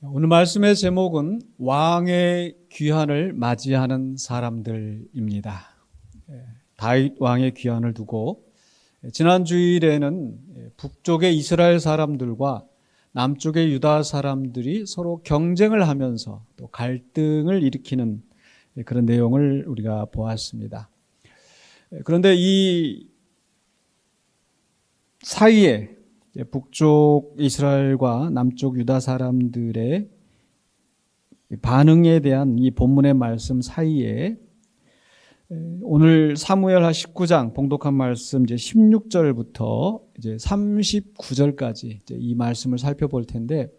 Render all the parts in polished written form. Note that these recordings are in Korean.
오늘 말씀의 제목은 왕의 귀환을 맞이하는 사람들입니다. 다윗 왕의 귀환을 두고 지난 주일에는 북쪽의 이스라엘 사람들과 남쪽의 유다 사람들이 서로 경쟁을 하면서 또 갈등을 일으키는 그런 내용을 우리가 보았습니다. 그런데 이 사이에 북쪽 이스라엘과 남쪽 유다 사람들의 반응에 대한 이 본문의 말씀 사이에 오늘 사무엘하 19장 봉독한 말씀 이제 16절부터 이제 39절까지 이제 이 말씀을 살펴볼 텐데,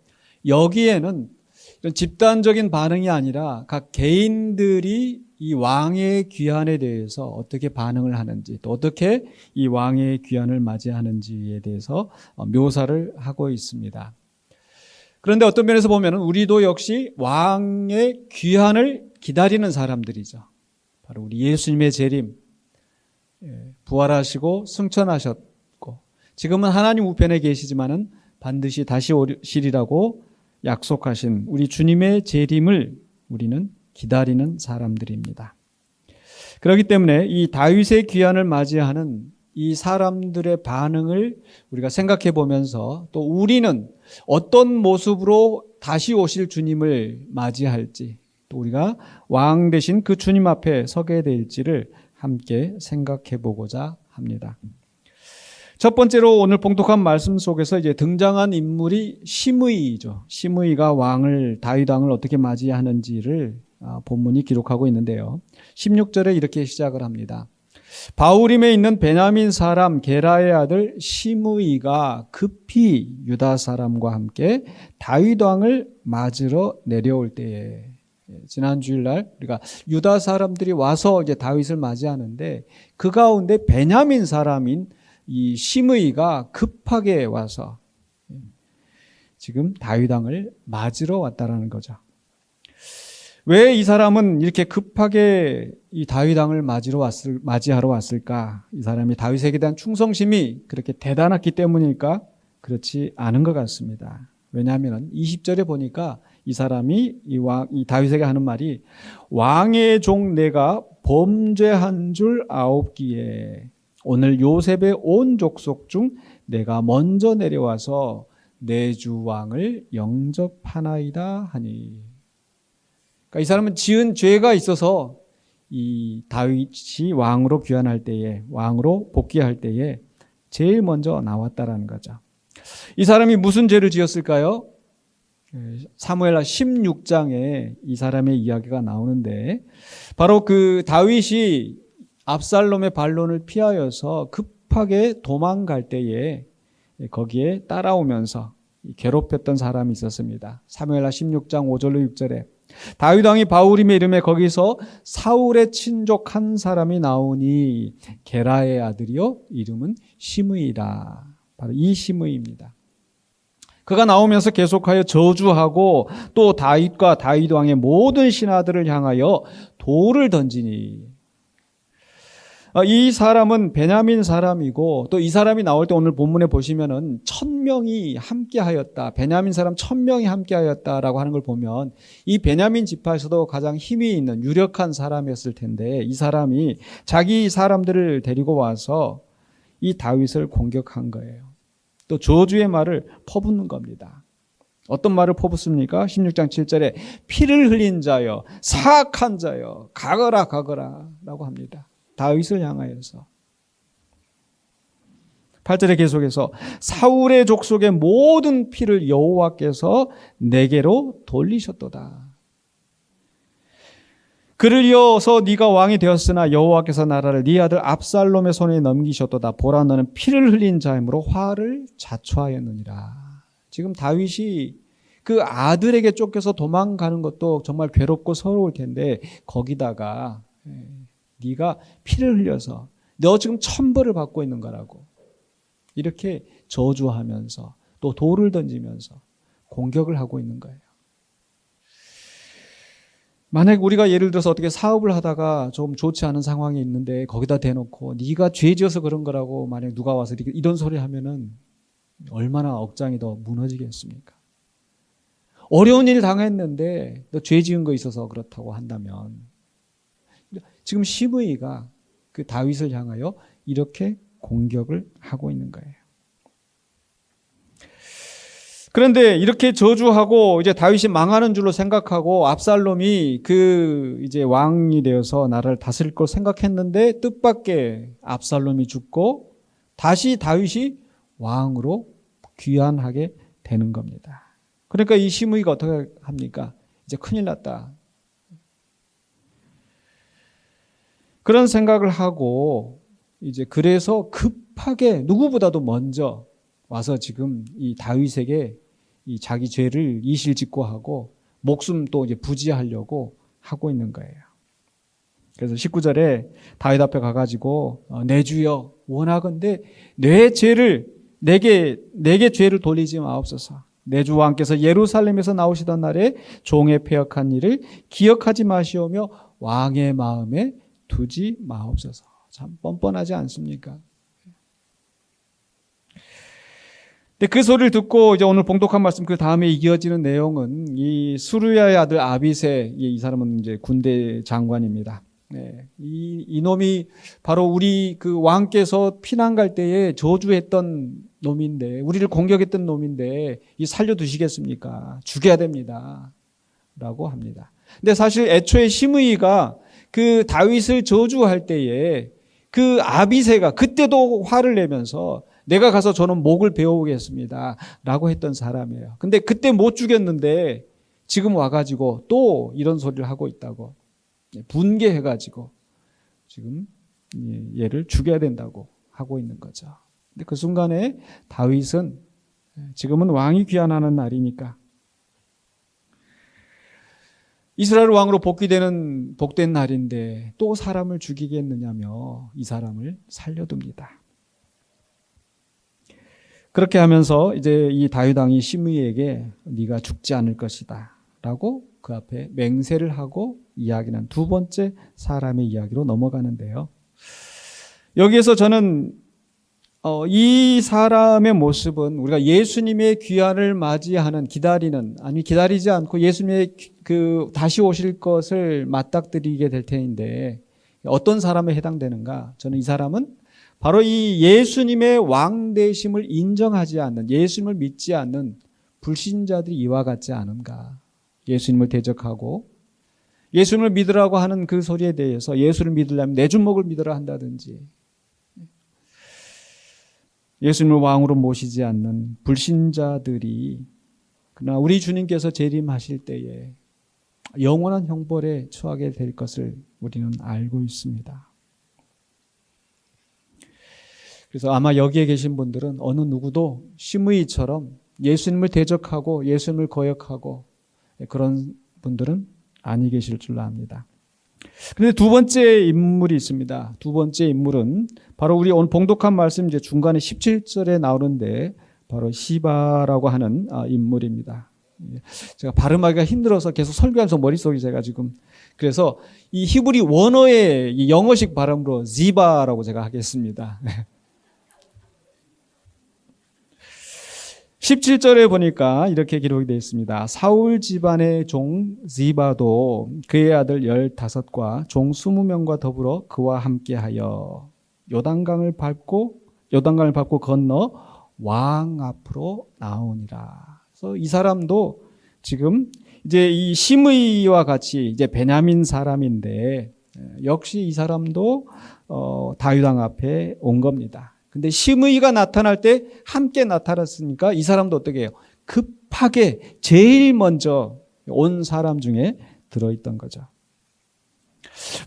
여기에는 이런 집단적인 반응이 아니라 각 개인들이 이 왕의 귀환에 대해서 어떻게 반응을 하는지, 또 어떻게 이 왕의 귀환을 맞이하는지에 대해서 묘사를 하고 있습니다. 그런데 어떤 면에서 보면 우리도 역시 왕의 귀환을 기다리는 사람들이죠. 바로 우리 예수님의 재림, 부활하시고 승천하셨고 지금은 하나님 우편에 계시지만은 반드시 다시 오시리라고 약속하신 우리 주님의 재림을 우리는 기다리는 사람들입니다. 그렇기 때문에 이 다윗의 귀환을 맞이하는 이 사람들의 반응을 우리가 생각해 보면서, 또 우리는 어떤 모습으로 다시 오실 주님을 맞이할지, 또 우리가 왕 되신 그 주님 앞에 서게 될지를 함께 생각해 보고자 합니다. 첫 번째로 오늘 봉독한 말씀 속에서 이제 등장한 인물이 시므이죠. 시므이가 다윗 왕을 어떻게 맞이하는지를 본문이 기록하고 있는데요. 16절에 이렇게 시작을 합니다. 바후림에 있는 베냐민 사람 게라의 아들 시므이가 급히 유다 사람과 함께 다윗 왕을 맞으러 내려올 때에, 지난 주일날 우리가 유다 사람들이 와서 이제 다윗을 맞이하는데 그 가운데 베냐민 사람인 이 시므이가 급하게 와서 지금 다윗 왕을 맞으러 왔다라는 거죠. 왜 이 사람은 이렇게 급하게 이 다윗 왕을 맞이하러 왔을까? 이 사람이 다윗에게 대한 충성심이 그렇게 대단했기 때문일까? 그렇지 않은 것 같습니다. 왜냐하면 20절에 보니까 이 사람이 이 다윗에게 하는 말이, 왕의 종 내가 범죄한 줄 아옵기에 오늘 요셉의 온 족속 중 내가 먼저 내려와서 내 주 왕을 영접하나이다 하니. 그러니까 이 사람은 지은 죄가 있어서 이 다윗이 왕으로 귀환할 때에, 왕으로 복귀할 때에 제일 먼저 나왔다라는 거죠. 이 사람이 무슨 죄를 지었을까요? 사무엘하 16장에 이 사람의 이야기가 나오는데, 바로 그 다윗이 압살롬의 반론을 피하여서 급하게 도망갈 때에 거기에 따라오면서 괴롭혔던 사람이 있었습니다. 사무엘하 16장 5절로 6절에 다윗 왕이 바후림의 이름에 거기서 사울의 친족 한 사람이 나오니 게라의 아들이요 이름은 시므이라. 바로 이 시므이입니다. 그가 나오면서 계속하여 저주하고 또 다윗과 다윗 왕의 모든 신하들을 향하여 돌을 던지니. 이 사람은 베냐민 사람이고, 또 이 사람이 나올 때 오늘 본문에 보시면은 1000명이 함께하였다, 베냐민 사람 1000명이 함께하였다라고 하는 걸 보면 이 베냐민 지파에서도 가장 힘이 있는 유력한 사람이었을 텐데, 이 사람이 자기 사람들을 데리고 와서 이 다윗을 공격한 거예요. 또 저주의 말을 퍼붓는 겁니다. 어떤 말을 퍼붓습니까? 16장 7절에 피를 흘린 자여, 사악한 자여, 가거라 라고 합니다. 다윗을 향하여서. 8절에 계속해서 사울의 족속의 모든 피를 여호와께서 내게로 돌리셨도다. 그를 이어서 네가 왕이 되었으나 여호와께서 나라를 네 아들 압살롬의 손에 넘기셨도다. 보라, 너는 피를 흘린 자이므로 화를 자초하였느니라. 지금 다윗이 그 아들에게 쫓겨서 도망가는 것도 정말 괴롭고 서러울 텐데, 거기다가 네가 피를 흘려서 너 지금 천벌을 받고 있는 거라고 이렇게 저주하면서 또 돌을 던지면서 공격을 하고 있는 거예요. 만약 우리가 예를 들어서 어떻게 사업을 하다가 좀 좋지 않은 상황이 있는데 거기다 대놓고 네가 죄 지어서 그런 거라고 만약 누가 와서 이런 소리 하면은 얼마나 억장이 더 무너지겠습니까? 어려운 일 당했는데 너 죄 지은 거 있어서 그렇다고 한다면 지금 시므이가 그 다윗을 향하여 이렇게 공격을 하고 있는 거예요. 그런데 이렇게 저주하고 이제 다윗이 망하는 줄로 생각하고 압살롬이 그 이제 왕이 되어서 나라를 다스릴 걸 생각했는데 뜻밖의 압살롬이 죽고 다시 다윗이 왕으로 귀환하게 되는 겁니다. 그러니까 이 시므이가 어떻게 합니까? 이제 큰일 났다. 그런 생각을 하고 이제 그래서 급하게 누구보다도 먼저 와서 지금 이 다윗에게 이 자기 죄를 이실직고하고 목숨 또 이제 부지하려고 하고 있는 거예요. 그래서 19절에 다윗 앞에 가가지고 내 주여 원하건대 내 죄를 내게 죄를 돌리지 마옵소서. 내 주 왕께서 예루살렘에서 나오시던 날에 종의 패역한 일을 기억하지 마시오며 왕의 마음에 두지 마옵소서. 참 뻔뻔하지 않습니까? 근데 그 소리를 듣고 이제 오늘 봉독한 말씀 그 다음에 이어지는 내용은 이 수르야의 아들 아비새, 이 사람은 이제 군대 장관입니다. 네, 이놈이 바로 우리 그 왕께서 피난 갈 때에 저주했던 놈인데, 우리를 공격했던 놈인데 이 살려두시겠습니까? 죽여야 됩니다. 라고 합니다. 근데 사실 애초에 시므이가 그 다윗을 저주할 때에 그 아비새가 그때도 화를 내면서 내가 가서 저는 목을 베어오겠습니다 라고 했던 사람이에요. 근데 그때 못 죽였는데 지금 와가지고 또 이런 소리를 하고 있다고 분개해가지고 지금 얘를 죽여야 된다고 하고 있는 거죠. 근데 그 순간에 다윗은 지금은 왕이 귀환하는 날이니까 이스라엘 왕으로 복된 날인데 또 사람을 죽이겠느냐며 이 사람을 살려둡니다. 그렇게 하면서 이제 이 다윗 왕이 시므이에게 네가 죽지 않을 것이다 라고 그 앞에 맹세를 하고 이야기는 두 번째 사람의 이야기로 넘어가는데요. 여기에서 저는 이 사람의 모습은 우리가 예수님의 귀환을 맞이하는 기다리지 않고 예수님의 그 다시 오실 것을 맞닥뜨리게 될 테인데 어떤 사람에 해당되는가? 저는 이 사람은 바로 이 예수님의 왕 되심을 인정하지 않는, 예수님을 믿지 않는 불신자들이 이와 같지 않은가? 예수님을 대적하고 예수님을 믿으라고 하는 그 소리에 대해서 예수를 믿으려면 내 주먹을 믿으라 한다든지 예수님을 왕으로 모시지 않는 불신자들이 그러나 우리 주님께서 재림하실 때에 영원한 형벌에 처하게 될 것을 우리는 알고 있습니다. 그래서 아마 여기에 계신 분들은 어느 누구도 시므이처럼 예수님을 대적하고 예수님을 거역하고 그런 분들은 아니 계실 줄로 압니다. 그런데 두 번째 인물이 있습니다. 두 번째 인물은 바로 우리 오늘 봉독한 말씀 이제 중간에 17절에 나오는데 바로 시바라고 하는 인물입니다. 제가 발음하기가 힘들어서 계속 설교하면서 머릿속이 제가 지금 그래서 이 히브리 원어의 이 영어식 발음으로 지바라고 제가 하겠습니다. 17절에 보니까 이렇게 기록이 되어 있습니다. 사울 집안의 종 지바도 그의 아들 15과 종 20명과 더불어 그와 함께하여 요단강을 밟고 건너 왕 앞으로 나오니라. 그래서 이 사람도 지금 이제 이 시므이와 같이 이제 베냐민 사람인데 역시 이 사람도 다윗 왕 앞에 온 겁니다. 근데 시므이가 나타날 때 함께 나타났으니까 이 사람도 어떻게 해요? 급하게 제일 먼저 온 사람 중에 들어있던 거죠.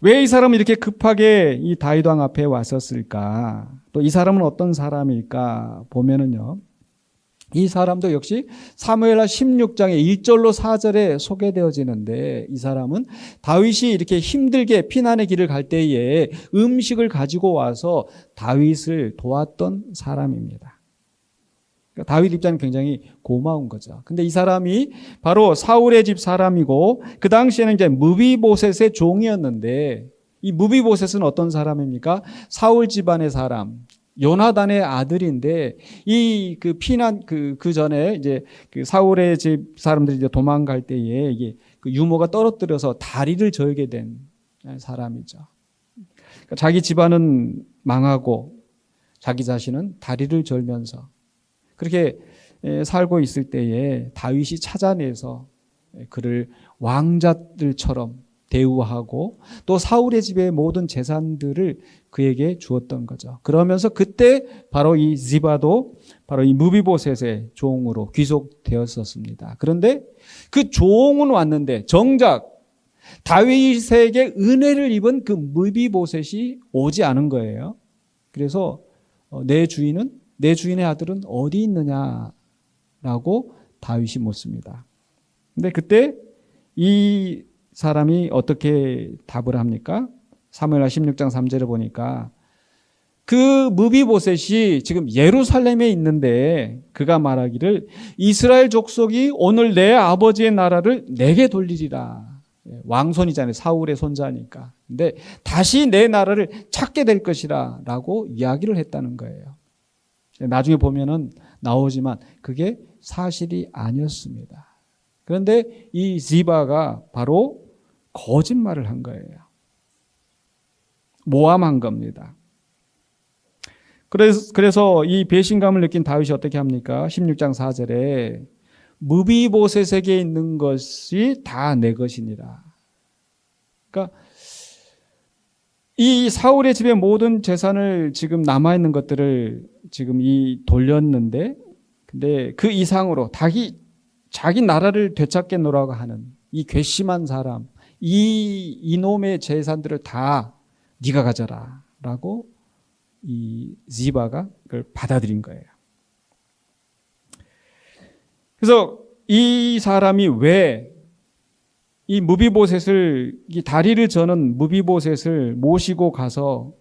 왜 이 사람은 이렇게 급하게 이 다윗 왕 앞에 왔었을까? 또 이 사람은 어떤 사람일까 보면은요. 이 사람도 역시 사무엘하 16장의 1절로 4절에 소개되어지는데 이 사람은 다윗이 이렇게 힘들게 피난의 길을 갈 때에 음식을 가지고 와서 다윗을 도왔던 사람입니다. 그러니까 다윗 입장은 굉장히 고마운 거죠. 근데 이 사람이 바로 사울의 집 사람이고 그 당시에는 이제 무비보셋의 종이었는데 이 무비보셋은 어떤 사람입니까? 사울 집안의 사람. 요나단의 아들인데 이 그 피난 그 전에 이제 그 사울의 집 사람들이 이제 도망갈 때에 이게 그 유모가 떨어뜨려서 다리를 절게 된 사람이죠. 그러니까 자기 집안은 망하고 자기 자신은 다리를 절면서 그렇게 살고 있을 때에 다윗이 찾아내서 그를 왕자들처럼 대우하고 또 사울의 집의 모든 재산들을 그에게 주었던 거죠. 그러면서 그때 바로 이 지바도 바로 이 무비보셋의 종으로 귀속되었었습니다. 그런데 그 종은 왔는데 정작 다윗에게 은혜를 입은 그 무비보셋이 오지 않은 거예요. 그래서 내 주인의 아들은 어디 있느냐라고 다윗이 묻습니다. 근데 그때 이 사람이 어떻게 답을 합니까? 사무엘하 16장 3절을 보니까 그 무비보셋이 지금 예루살렘에 있는데 그가 말하기를 이스라엘 족속이 오늘 내 아버지의 나라를 내게 돌리리라. 왕손이잖아요. 사울의 손자니까. 근데 다시 내 나라를 찾게 될 것이라 라고 이야기를 했다는 거예요. 나중에 보면은 나오지만 그게 사실이 아니었습니다. 그런데 이 지바가 바로 거짓말을 한 거예요. 모함한 겁니다. 그래서 이 배신감을 느낀 다윗이 어떻게 합니까? 16장 4절에 무비보셋에게 있는 것이 다 내 것이니라. 그러니까 이 사울의 집의 모든 재산을 지금 남아있는 것들을 지금 돌렸는데 근데 그 이상으로 자기 나라를 되찾겠노라고 하는 이 괘씸한 사람 이놈의 재산들을 다 네가 가져라 라고 이 지바가 그걸 받아들인 거예요. 그래서 이 사람이 왜 이 무비보셋을 이 다리를 저는 무비보셋을 모시고 가서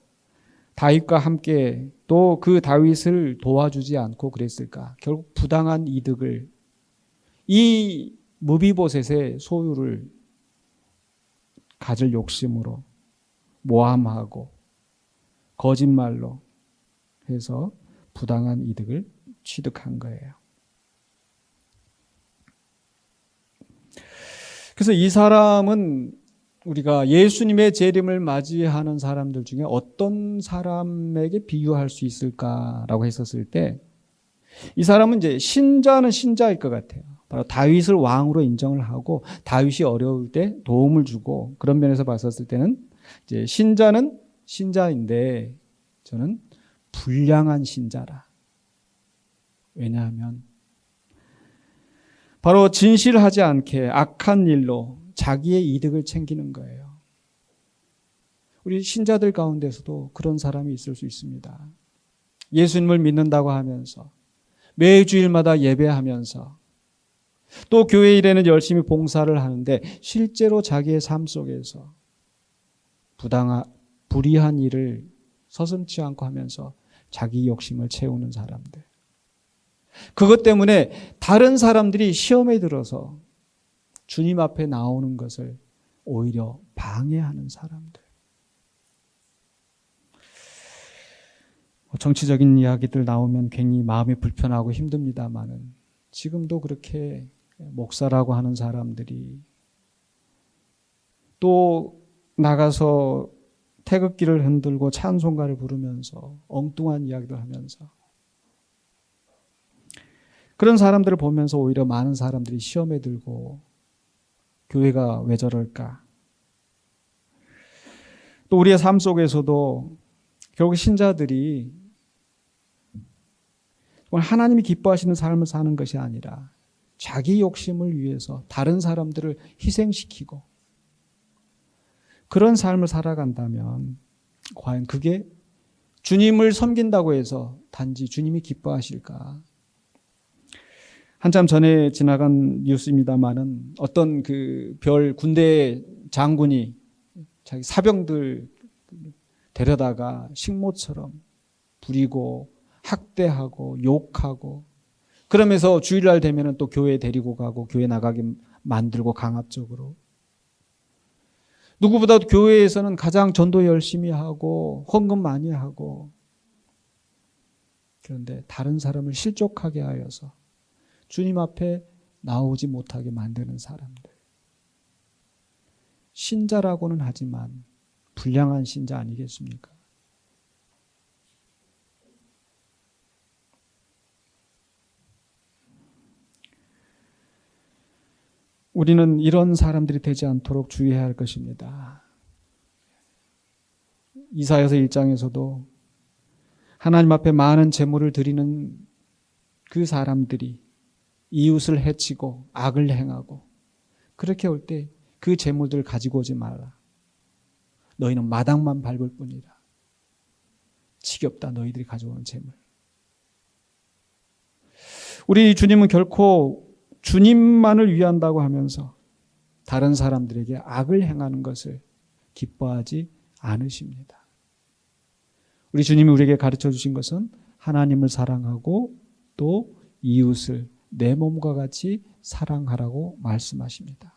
다윗과 함께 또 그 다윗을 도와주지 않고 그랬을까? 결국 부당한 이득을 이 무비보셋의 소유를 가질 욕심으로 모함하고 거짓말로 해서 부당한 이득을 취득한 거예요. 그래서 이 사람은 우리가 예수님의 재림을 맞이하는 사람들 중에 어떤 사람에게 비유할 수 있을까라고 했었을 때 이 사람은 이제 신자는 신자일 것 같아요. 바로 다윗을 왕으로 인정을 하고 다윗이 어려울 때 도움을 주고 그런 면에서 봤었을 때는 이제 신자는 신자인데 저는 불량한 신자라. 왜냐하면 바로 진실하지 않게 악한 일로 자기의 이득을 챙기는 거예요. 우리 신자들 가운데서도 그런 사람이 있을 수 있습니다. 예수님을 믿는다고 하면서 매주일마다 예배하면서 또 교회 일에는 열심히 봉사를 하는데 실제로 자기의 삶 속에서 불의한 일을 서슴지 않고 하면서 자기 욕심을 채우는 사람들. 그것 때문에 다른 사람들이 시험에 들어서 주님 앞에 나오는 것을 오히려 방해하는 사람들. 정치적인 이야기들 나오면 괜히 마음이 불편하고 힘듭니다만은 지금도 그렇게 목사라고 하는 사람들이 또 나가서 태극기를 흔들고 찬송가를 부르면서 엉뚱한 이야기를 하면서 그런 사람들을 보면서 오히려 많은 사람들이 시험에 들고 교회가 왜 저럴까? 또 우리의 삶 속에서도 결국 신자들이 하나님이 기뻐하시는 삶을 사는 것이 아니라 자기 욕심을 위해서 다른 사람들을 희생시키고 그런 삶을 살아간다면 과연 그게 주님을 섬긴다고 해서 단지 주님이 기뻐하실까? 한참 전에 지나간 뉴스입니다만은 어떤 그 군대 장군이 자기 사병들 데려다가 식모처럼 부리고 학대하고 욕하고 그러면서 주일날 되면은 또 교회 데리고 가고 교회 나가게 만들고 강압적으로 누구보다도 교회에서는 가장 전도 열심히 하고 헌금 많이 하고 그런데 다른 사람을 실족하게 하여서 주님 앞에 나오지 못하게 만드는 사람들. 신자라고는 하지만 불량한 신자 아니겠습니까? 우리는 이런 사람들이 되지 않도록 주의해야 할 것입니다. 이사야서 1장에서도 하나님 앞에 많은 제물을 드리는 그 사람들이 이웃을 해치고 악을 행하고 그렇게 올 때 그 제물들을 가지고 오지 말라. 너희는 마당만 밟을 뿐이라. 지겹다 너희들이 가져오는 제물. 우리 주님은 결코 주님만을 위한다고 하면서 다른 사람들에게 악을 행하는 것을 기뻐하지 않으십니다. 우리 주님이 우리에게 가르쳐 주신 것은 하나님을 사랑하고 또 이웃을 내 몸과 같이 사랑하라고 말씀하십니다.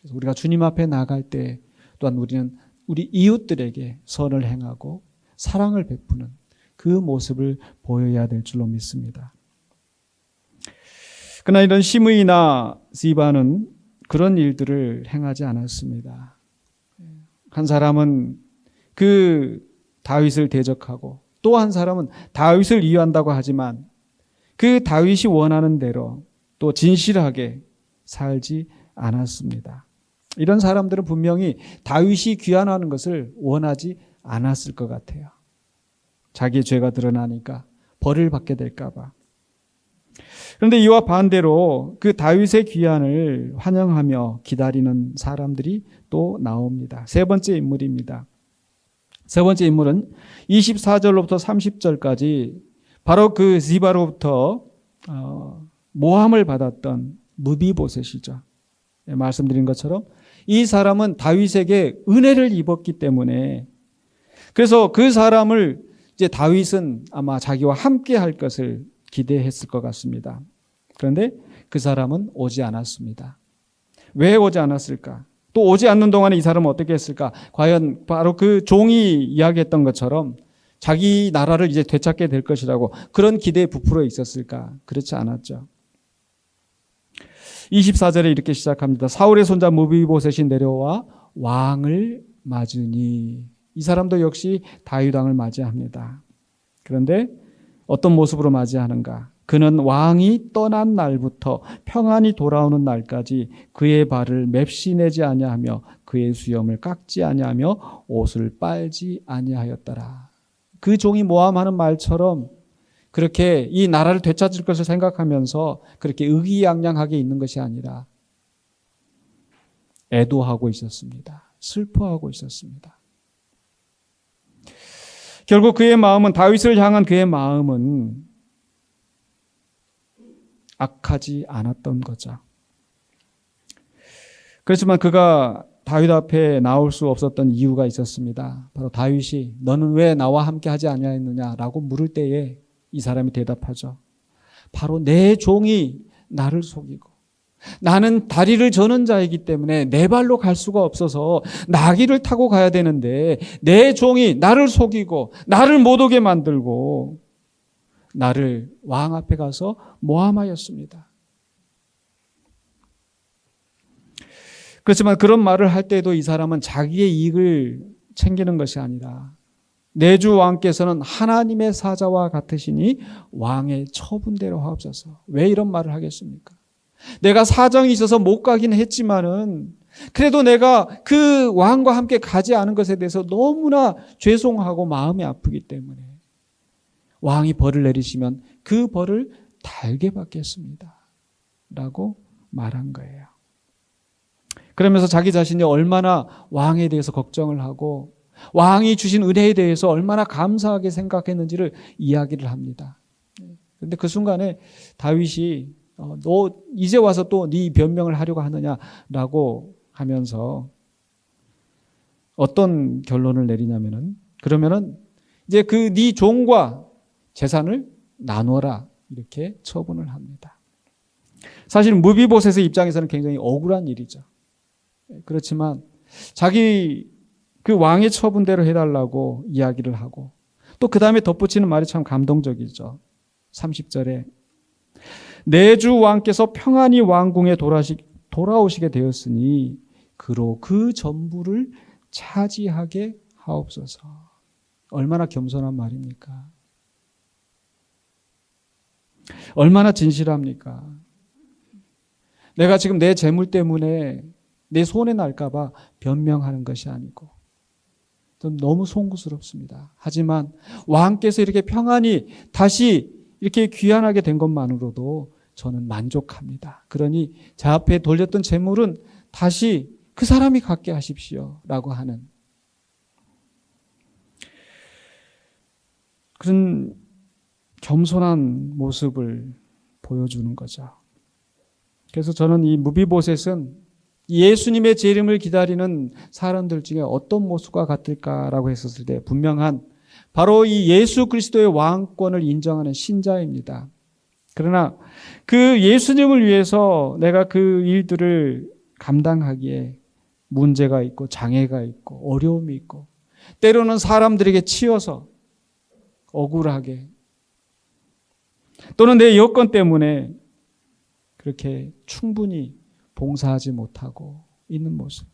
그래서 우리가 주님 앞에 나갈 때 또한 우리는 우리 이웃들에게 선을 행하고 사랑을 베푸는 그 모습을 보여야 될 줄로 믿습니다. 그러나 이런 시므이나 시바는 그런 일들을 행하지 않았습니다. 한 사람은 그 다윗을 대적하고 또 한 사람은 다윗을 이해한다고 하지만 그 다윗이 원하는 대로 또 진실하게 살지 않았습니다. 이런 사람들은 분명히 다윗이 귀환하는 것을 원하지 않았을 것 같아요. 자기의 죄가 드러나니까 벌을 받게 될까 봐. 그런데 이와 반대로 그 다윗의 귀환을 환영하며 기다리는 사람들이 또 나옵니다. 세 번째 인물입니다. 세 번째 인물은 24절로부터 30절까지 바로 그 시바로부터 모함을 받았던 무비보셋이죠. 말씀드린 것처럼 이 사람은 다윗에게 은혜를 입었기 때문에 그래서 그 사람을 이제 다윗은 아마 자기와 함께 할 것을 기대했을 것 같습니다. 그런데 그 사람은 오지 않았습니다. 왜 오지 않았을까? 또 오지 않는 동안에 이 사람은 어떻게 했을까? 과연 바로 그 종이 이야기했던 것처럼 자기 나라를 이제 되찾게 될 것이라고 그런 기대에 부풀어 있었을까? 그렇지 않았죠. 24절에 이렇게 시작합니다. 사울의 손자 무비보셋이 내려와 왕을 맞으니 이 사람도 역시 다윗 왕을 맞이합니다. 그런데 어떤 모습으로 맞이하는가? 그는 왕이 떠난 날부터 평안히 돌아오는 날까지 그의 발을 맵시 내지 아니하며 그의 수염을 깎지 아니하며 옷을 빨지 아니하였더라. 그 종이 모함하는 말처럼 그렇게 이 나라를 되찾을 것을 생각하면서 그렇게 의기양양하게 있는 것이 아니라 애도하고 있었습니다. 슬퍼하고 있었습니다. 결국 그의 마음은 다윗을 향한 그의 마음은 악하지 않았던 거죠. 그렇지만 그가 다윗 앞에 나올 수 없었던 이유가 있었습니다. 바로 다윗이 너는 왜 나와 함께 하지 아니하였느냐라고 물을 때에 이 사람이 대답하죠. 바로 내 종이 나를 속이고 나는 다리를 저는 자이기 때문에 내 발로 갈 수가 없어서 나귀를 타고 가야 되는데 내 종이 나를 속이고 나를 못 오게 만들고 나를 왕 앞에 가서 모함하였습니다. 그렇지만 그런 말을 할 때도 이 사람은 자기의 이익을 챙기는 것이 아니라 내 주 왕께서는 하나님의 사자와 같으시니 왕의 처분대로 하옵소서. 왜 이런 말을 하겠습니까? 내가 사정이 있어서 못 가긴 했지만은 그래도 내가 그 왕과 함께 가지 않은 것에 대해서 너무나 죄송하고 마음이 아프기 때문에 왕이 벌을 내리시면 그 벌을 달게 받겠습니다. 라고 말한 거예요. 그러면서 자기 자신이 얼마나 왕에 대해서 걱정을 하고 왕이 주신 은혜에 대해서 얼마나 감사하게 생각했는지를 이야기를 합니다. 그런데 그 순간에 다윗이 너 이제 와서 또 네 변명을 하려고 하느냐라고 하면서 어떤 결론을 내리냐면은 그러면은 이제 그 네 종과 재산을 나눠라 이렇게 처분을 합니다. 사실 무비보셋의 입장에서는 굉장히 억울한 일이죠. 그렇지만 자기 그 왕의 처분대로 해달라고 이야기를 하고 또 그 다음에 덧붙이는 말이 참 감동적이죠. 30절에 내 주 왕께서 평안히 왕궁에 돌아오시게 되었으니 그로 그 전부를 차지하게 하옵소서. 얼마나 겸손한 말입니까? 얼마나 진실합니까? 내가 지금 내 재물 때문에 내 손해 날까 봐 변명하는 것이 아니고 좀 너무 송구스럽습니다. 하지만 왕께서 이렇게 평안히 다시 이렇게 귀환하게 된 것만으로도 저는 만족합니다. 그러니 제 앞에 돌렸던 재물은 다시 그 사람이 갖게 하십시오 라고 하는 그런 겸손한 모습을 보여주는 거죠. 그래서 저는 이 무비보셋은 예수님의 재림을 기다리는 사람들 중에 어떤 모습과 같을까라고 했었을 때 분명한 바로 이 예수 그리스도의 왕권을 인정하는 신자입니다. 그러나 그 예수님을 위해서 내가 그 일들을 감당하기에 문제가 있고 장애가 있고 어려움이 있고 때로는 사람들에게 치여서 억울하게 또는 내 여건 때문에 그렇게 충분히 봉사하지 못하고 있는 모습.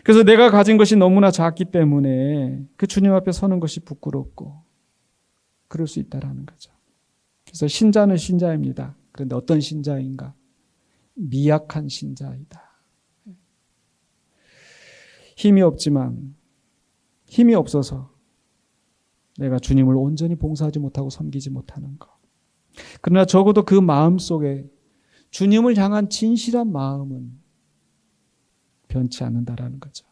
그래서 내가 가진 것이 너무나 작기 때문에 그 주님 앞에 서는 것이 부끄럽고 그럴 수 있다라는 거죠. 그래서 신자는 신자입니다. 그런데 어떤 신자인가? 미약한 신자이다. 힘이 없지만 힘이 없어서 내가 주님을 온전히 봉사하지 못하고 섬기지 못하는 것. 그러나 적어도 그 마음 속에 주님을 향한 진실한 마음은 변치 않는다라는 거죠.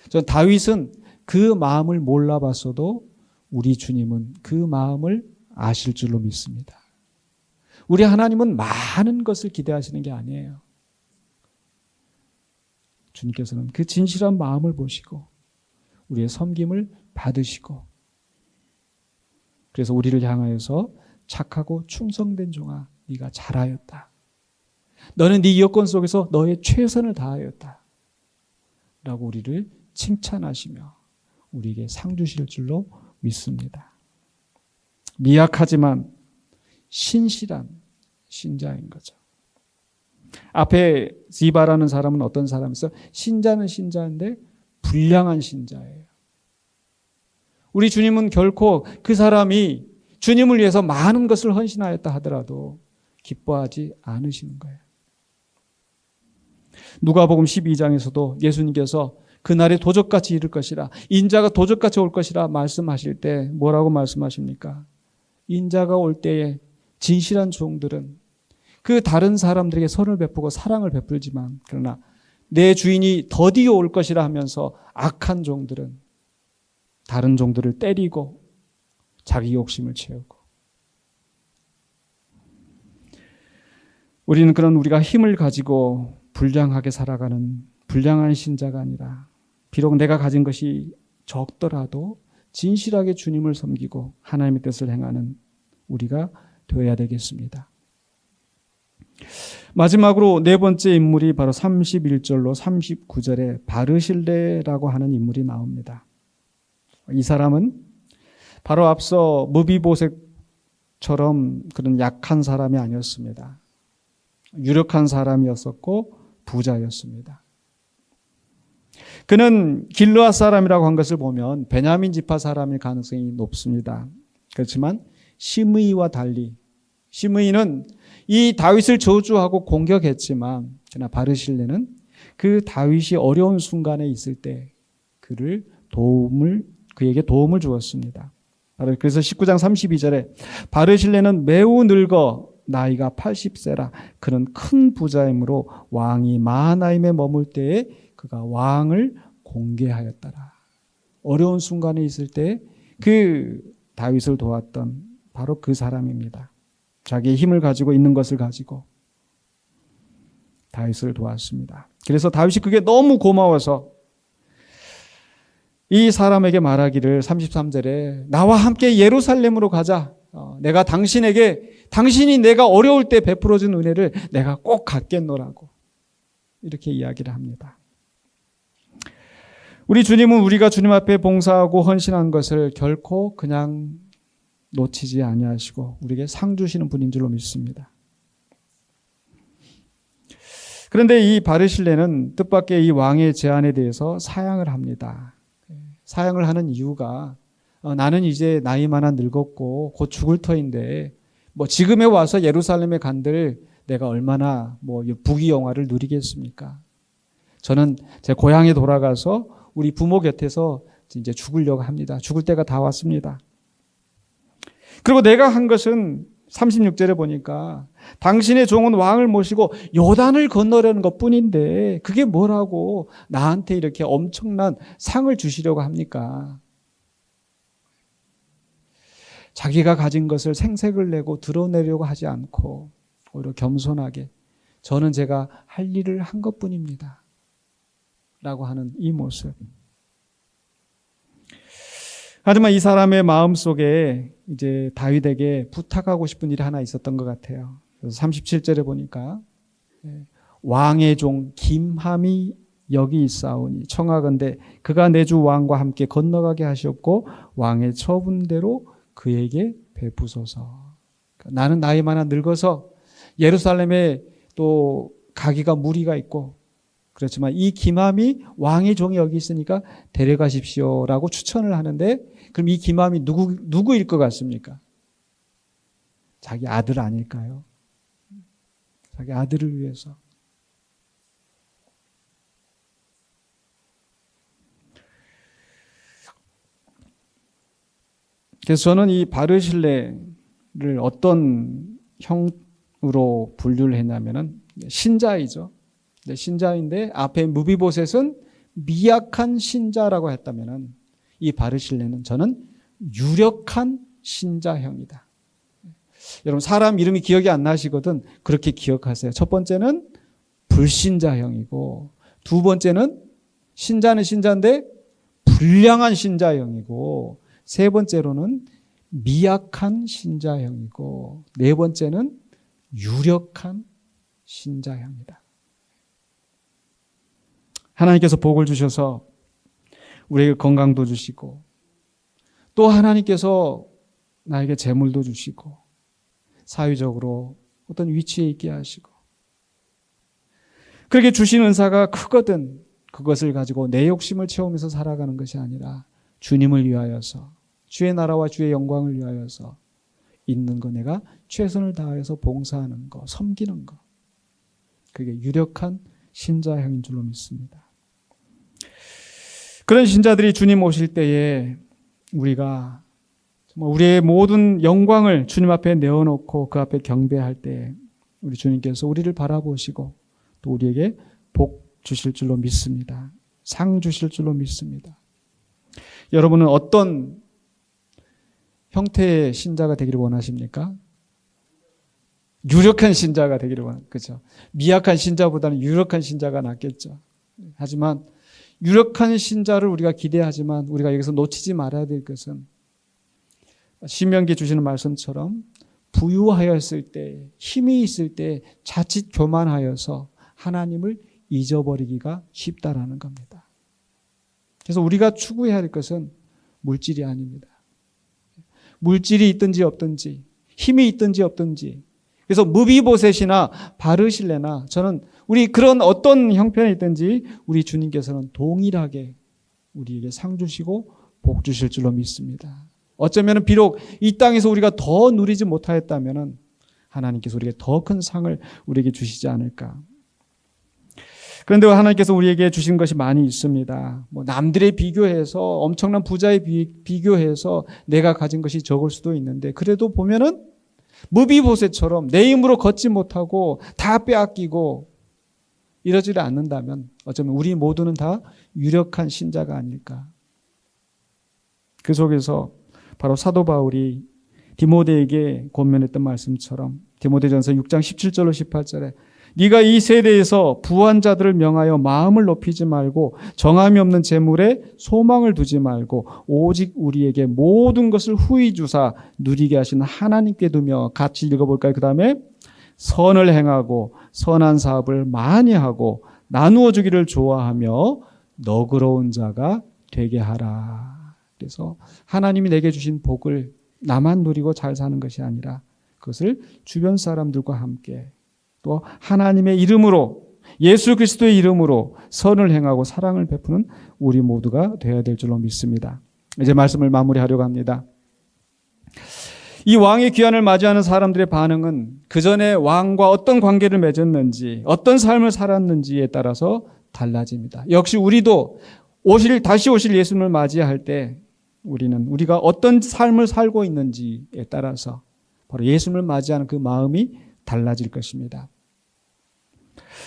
전 다윗은 그 마음을 몰라봤어도 우리 주님은 그 마음을 아실 줄로 믿습니다. 우리 하나님은 많은 것을 기대하시는 게 아니에요. 주님께서는 그 진실한 마음을 보시고 우리의 섬김을 받으시고 그래서 우리를 향하여서 착하고 충성된 종아 네가 잘하였다. 너는 네 여건 속에서 너의 최선을 다하였다. 라고 우리를 칭찬하시며 우리에게 상 주실 줄로 믿습니다. 미약하지만 신실한 신자인 거죠. 앞에 지바라는 사람은 어떤 사람이었어요? 신자는 신자인데 불량한 신자예요. 우리 주님은 결코 그 사람이 주님을 위해서 많은 것을 헌신하였다 하더라도 기뻐하지 않으시는 거예요. 누가복음 12장에서도 예수님께서 그날에 도적같이 이를 것이라 인자가 도적같이 올 것이라 말씀하실 때 뭐라고 말씀하십니까? 인자가 올 때에 진실한 종들은 그 다른 사람들에게 선을 베푸고 사랑을 베풀지만 그러나 내 주인이 더디어 올 것이라 하면서 악한 종들은 다른 종들을 때리고 자기 욕심을 채우고 우리는 그런 우리가 힘을 가지고 불량하게 살아가는 불량한 신자가 아니라 비록 내가 가진 것이 적더라도 진실하게 주님을 섬기고 하나님의 뜻을 행하는 우리가 되어야 되겠습니다. 마지막으로 네 번째 인물이 바로 31절로 39절에 바르실레라고 하는 인물이 나옵니다. 이 사람은 바로 앞서 무비보셋처럼 그런 약한 사람이 아니었습니다. 유력한 사람이었었고 부자였습니다. 그는 길르앗 사람이라고 한 것을 보면 베냐민 지파 사람일 가능성이 높습니다. 그렇지만 시므이와 달리 시므이는 이 다윗을 저주하고 공격했지만 그러나 바르실레는 그 다윗이 어려운 순간에 있을 때 그에게 도움을 주었습니다. 그래서 19장 32절에 바르실레는 매우 늙어 나이가 80세라 그는 큰 부자이므로 왕이 마하나임에 머물 때에 그가 왕을 공개하였더라. 어려운 순간에 있을 때 그 다윗을 도왔던 바로 그 사람입니다. 자기의 힘을 가지고 있는 것을 가지고 다윗을 도왔습니다. 그래서 다윗이 그게 너무 고마워서 이 사람에게 말하기를 33절에 나와 함께 예루살렘으로 가자. 내가 당신이 내가 어려울 때 베풀어준 은혜를 내가 꼭 갚겠노라고 이렇게 이야기를 합니다. 우리 주님은 우리가 주님 앞에 봉사하고 헌신한 것을 결코 그냥 놓치지 아니하시고 우리에게 상 주시는 분인 줄로 믿습니다. 그런데 이 바르실레는 뜻밖의 이 왕의 제안에 대해서 사양을 합니다. 사양을 하는 이유가 나는 이제 나이 많아 늙었고 곧 죽을 터인데 지금에 와서 예루살렘에 간들 내가 얼마나 부귀영화를 누리겠습니까? 저는 제 고향에 돌아가서 우리 부모 곁에서 이제 죽으려고 합니다. 죽을 때가 다 왔습니다. 그리고 내가 한 것은 36절에 보니까 당신의 종은 왕을 모시고 요단을 건너려는 것뿐인데 그게 뭐라고 나한테 이렇게 엄청난 상을 주시려고 합니까? 자기가 가진 것을 생색을 내고 드러내려고 하지 않고 오히려 겸손하게 저는 제가 할 일을 한 것뿐입니다. 라고 하는 이 모습. 하지만 이 사람의 마음속에 이제 다윗에게 부탁하고 싶은 일이 하나 있었던 것 같아요. 그래서 37절에 보니까 왕의 종 김함이 여기 있사오니 청하건대 그가 내 주 왕과 함께 건너가게 하시옵고 왕의 처분대로 그에게 베푸소서. 나는 나이 많아 늙어서 예루살렘에 또 가기가 무리가 있고 그렇지만 이 김함이 왕의 종이 여기 있으니까 데려가십시오라고 추천을 하는데 그럼 이 김함이 누구일 것 같습니까? 자기 아들 아닐까요? 자기 아들을 위해서. 그래서 저는 이 바르실레를 어떤 형으로 분류를 했냐면은 신자이죠. 신자인데 앞에 무비보셋은 미약한 신자라고 했다면은 이 바르실레는 저는 유력한 신자형이다. 여러분 사람 이름이 기억이 안 나시거든 그렇게 기억하세요. 첫 번째는 불신자형이고 두 번째는 신자는 신자인데 불량한 신자형이고 세 번째로는 미약한 신자형이고 네 번째는 유력한 신자형이다. 하나님께서 복을 주셔서 우리에게 건강도 주시고 또 하나님께서 나에게 재물도 주시고 사회적으로 어떤 위치에 있게 하시고 그렇게 주신 은사가 크거든 그것을 가지고 내 욕심을 채우면서 살아가는 것이 아니라 주님을 위하여서 주의 나라와 주의 영광을 위하여서 있는 거 내가 최선을 다해서 봉사하는 거 섬기는 거 그게 유력한 신자형인 줄로 믿습니다. 그런 신자들이 주님 오실 때에 우리가 정말 우리의 모든 영광을 주님 앞에 내어놓고 그 앞에 경배할 때 우리 주님께서 우리를 바라보시고 또 우리에게 복 주실 줄로 믿습니다. 상 주실 줄로 믿습니다. 여러분은 어떤 형태의 신자가 되기를 원하십니까? 유력한 신자가 되기를 원합니다. 그렇죠? 미약한 신자보다는 유력한 신자가 낫겠죠. 하지만 유력한 신자를 우리가 기대하지만 우리가 여기서 놓치지 말아야 될 것은 신명기 주시는 말씀처럼 부유하였을 때 힘이 있을 때 자칫 교만하여서 하나님을 잊어버리기가 쉽다라는 겁니다. 그래서 우리가 추구해야 할 것은 물질이 아닙니다. 물질이 있든지 없든지 힘이 있든지 없든지 그래서 무비보셋이나 바르실레나 저는 우리 그런 어떤 형편이 있든지 우리 주님께서는 동일하게 우리에게 상 주시고 복 주실 줄로 믿습니다. 어쩌면 비록 이 땅에서 우리가 더 누리지 못하였다면 하나님께서 우리에게 더 큰 상을 우리에게 주시지 않을까. 그런데 하나님께서 우리에게 주신 것이 많이 있습니다. 남들에 비교해서 엄청난 부자에 비교해서 내가 가진 것이 적을 수도 있는데 그래도 보면은 무비보셋처럼 내 힘으로 걷지 못하고 다 빼앗기고 이러지 않는다면 어쩌면 우리 모두는 다 유력한 신자가 아닐까. 그 속에서 바로 사도 바울이 디모데에게 권면했던 말씀처럼 디모데전서 6장 17절로 18절에 네가 이 세대에서 부한 자들을 명하여 마음을 높이지 말고 정함이 없는 재물에 소망을 두지 말고 오직 우리에게 모든 것을 후히 주사 누리게 하신 하나님께 두며 같이 읽어볼까요? 그 다음에 선을 행하고 선한 사업을 많이 하고 나누어 주기를 좋아하며 너그러운 자가 되게 하라. 그래서 하나님이 내게 주신 복을 나만 누리고 잘 사는 것이 아니라 그것을 주변 사람들과 함께 또 하나님의 이름으로 예수 그리스도의 이름으로 선을 행하고 사랑을 베푸는 우리 모두가 되어야 될 줄로 믿습니다. 이제 말씀을 마무리하려고 합니다. 이 왕의 귀환을 맞이하는 사람들의 반응은 그 전에 왕과 어떤 관계를 맺었는지 어떤 삶을 살았는지에 따라서 달라집니다. 역시 우리도 다시 오실 예수님을 맞이할 때 우리가 어떤 삶을 살고 있는지에 따라서 바로 예수님을 맞이하는 그 마음이 달라질 것입니다.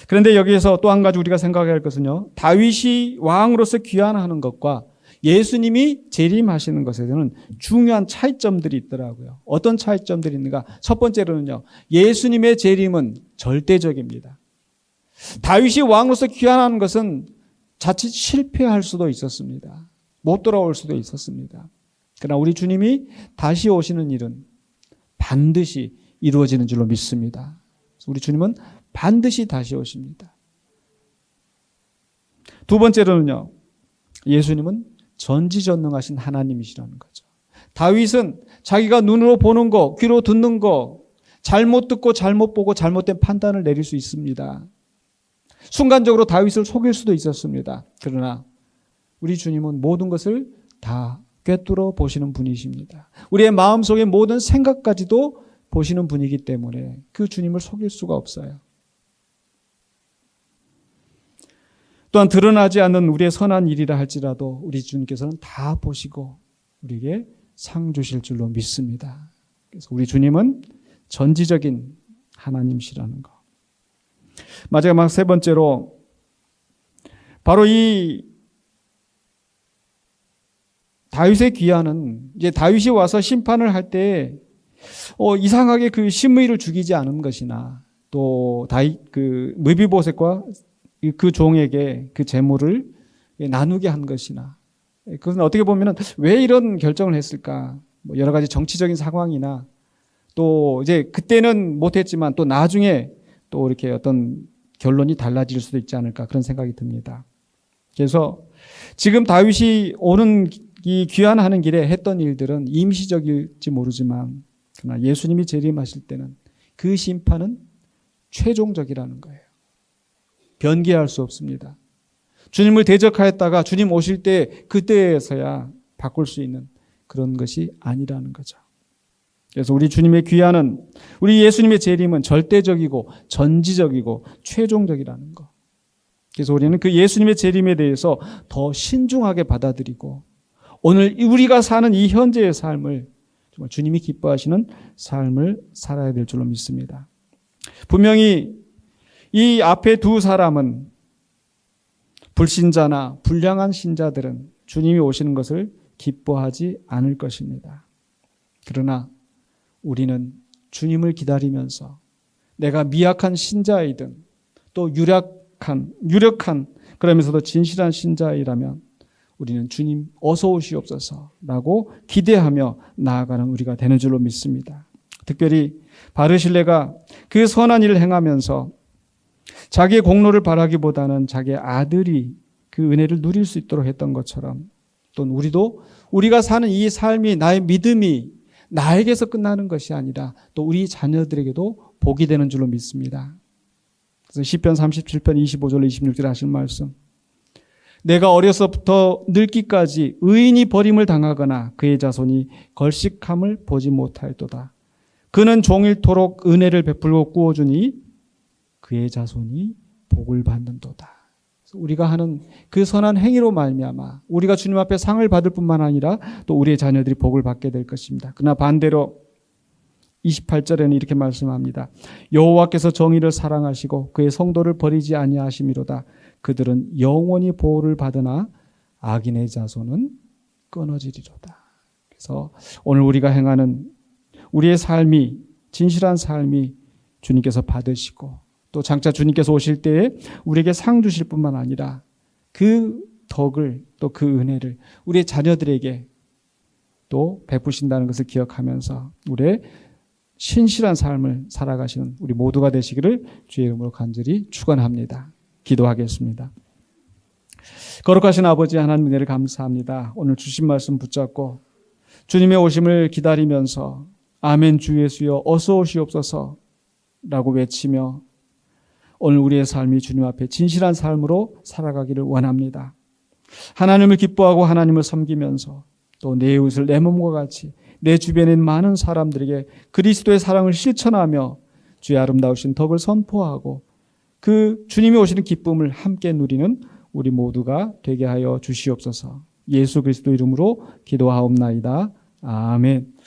그런데 여기에서 또 한 가지 우리가 생각해야 할 것은요, 다윗이 왕으로서 귀환하는 것과 예수님이 재림하시는 것에는 중요한 차이점들이 있더라고요. 어떤 차이점들이 있는가? 첫 번째로는요, 예수님의 재림은 절대적입니다. 다윗이 왕으로서 귀환하는 것은 자칫 실패할 수도 있었습니다. 못 돌아올 수도 있었습니다. 그러나 우리 주님이 다시 오시는 일은 반드시 이루어지는 줄로 믿습니다. 우리 주님은 반드시 다시 오십니다. 두 번째로는요, 예수님은 전지전능하신 하나님이시라는 거죠. 다윗은 자기가 눈으로 보는 거, 귀로 듣는 거, 잘못 듣고 잘못 보고 잘못된 판단을 내릴 수 있습니다. 순간적으로 다윗을 속일 수도 있었습니다. 그러나 우리 주님은 모든 것을 다 꿰뚫어 보시는 분이십니다. 우리의 마음속의 모든 생각까지도 보시는 분이기 때문에 그 주님을 속일 수가 없어요. 또한 드러나지 않는 우리의 선한 일이라 할지라도 우리 주님께서는 다 보시고 우리에게 상 주실 줄로 믿습니다. 그래서 우리 주님은 전지적인 하나님이시라는 것. 마지막 세 번째로 바로 이 다윗의 귀환은 이제 다윗이 와서 심판을 할 때 이상하게 그 심의를 죽이지 않은 것이나 또 무비보셋과 그 종에게 그 재물을 나누게 한 것이나 그것은 어떻게 보면 왜 이런 결정을 했을까? 여러 가지 정치적인 상황이나 또 이제 그때는 못했지만 또 나중에 또 이렇게 어떤 결론이 달라질 수도 있지 않을까 그런 생각이 듭니다. 그래서 지금 다윗이 이 귀환하는 길에 했던 일들은 임시적일지 모르지만 그러나 예수님이 재림하실 때는 그 심판은 최종적이라는 거예요. 변기할 수 없습니다. 주님을 대적하였다가 주님 오실 때 그때에서야 바꿀 수 있는 그런 것이 아니라는 거죠. 그래서 우리 주님의 귀환은 우리 예수님의 재림은 절대적이고 전지적이고 최종적이라는 것. 그래서 우리는 그 예수님의 재림에 대해서 더 신중하게 받아들이고 오늘 우리가 사는 이 현재의 삶을 정말 주님이 기뻐하시는 삶을 살아야 될 줄로 믿습니다. 분명히 이 앞에 두 사람은 불신자나 불량한 신자들은 주님이 오시는 것을 기뻐하지 않을 것입니다. 그러나 우리는 주님을 기다리면서 내가 미약한 신자이든 또 유력한 그러면서도 진실한 신자이라면 우리는 주님 어서 오시옵소서라고 기대하며 나아가는 우리가 되는 줄로 믿습니다. 특별히 바르실레가 그 선한 일을 행하면서 자기의 공로를 바라기보다는 자기의 아들이 그 은혜를 누릴 수 있도록 했던 것처럼 또는 우리도 우리가 사는 이 삶이 나의 믿음이 나에게서 끝나는 것이 아니라 또 우리 자녀들에게도 복이 되는 줄로 믿습니다. 그래서 시편 37편 25절 26절에 하신 말씀, 내가 어려서부터 늙기까지 의인이 버림을 당하거나 그의 자손이 걸식함을 보지 못하였도다. 그는 종일토록 은혜를 베풀고 꾸어주니 그의 자손이 복을 받는도다. 우리가 하는 그 선한 행위로 말미암아 우리가 주님 앞에 상을 받을 뿐만 아니라 또 우리의 자녀들이 복을 받게 될 것입니다. 그러나 반대로 28절에는 이렇게 말씀합니다. 여호와께서 정의를 사랑하시고 그의 성도를 버리지 아니하심이로다. 그들은 영원히 보호를 받으나 악인의 자손은 끊어지리로다. 그래서 오늘 우리가 행하는 우리의 삶이 진실한 삶이 주님께서 받으시고 또 장차 주님께서 오실 때에 우리에게 상 주실 뿐만 아니라 그 덕을 또 그 은혜를 우리의 자녀들에게 또 베푸신다는 것을 기억하면서 우리의 신실한 삶을 살아가시는 우리 모두가 되시기를 주의 이름으로 간절히 축원합니다. 기도하겠습니다. 거룩하신 아버지 하나님 은혜를 감사합니다. 오늘 주신 말씀 붙잡고 주님의 오심을 기다리면서 아멘 주 예수여 어서 오시옵소서 라고 외치며 오늘 우리의 삶이 주님 앞에 진실한 삶으로 살아가기를 원합니다. 하나님을 기뻐하고 하나님을 섬기면서 또 내 이웃을 내 몸과 같이 내 주변에 있는 많은 사람들에게 그리스도의 사랑을 실천하며 주의 아름다우신 덕을 선포하고 그 주님이 오시는 기쁨을 함께 누리는 우리 모두가 되게 하여 주시옵소서. 예수 그리스도 이름으로 기도하옵나이다. 아멘.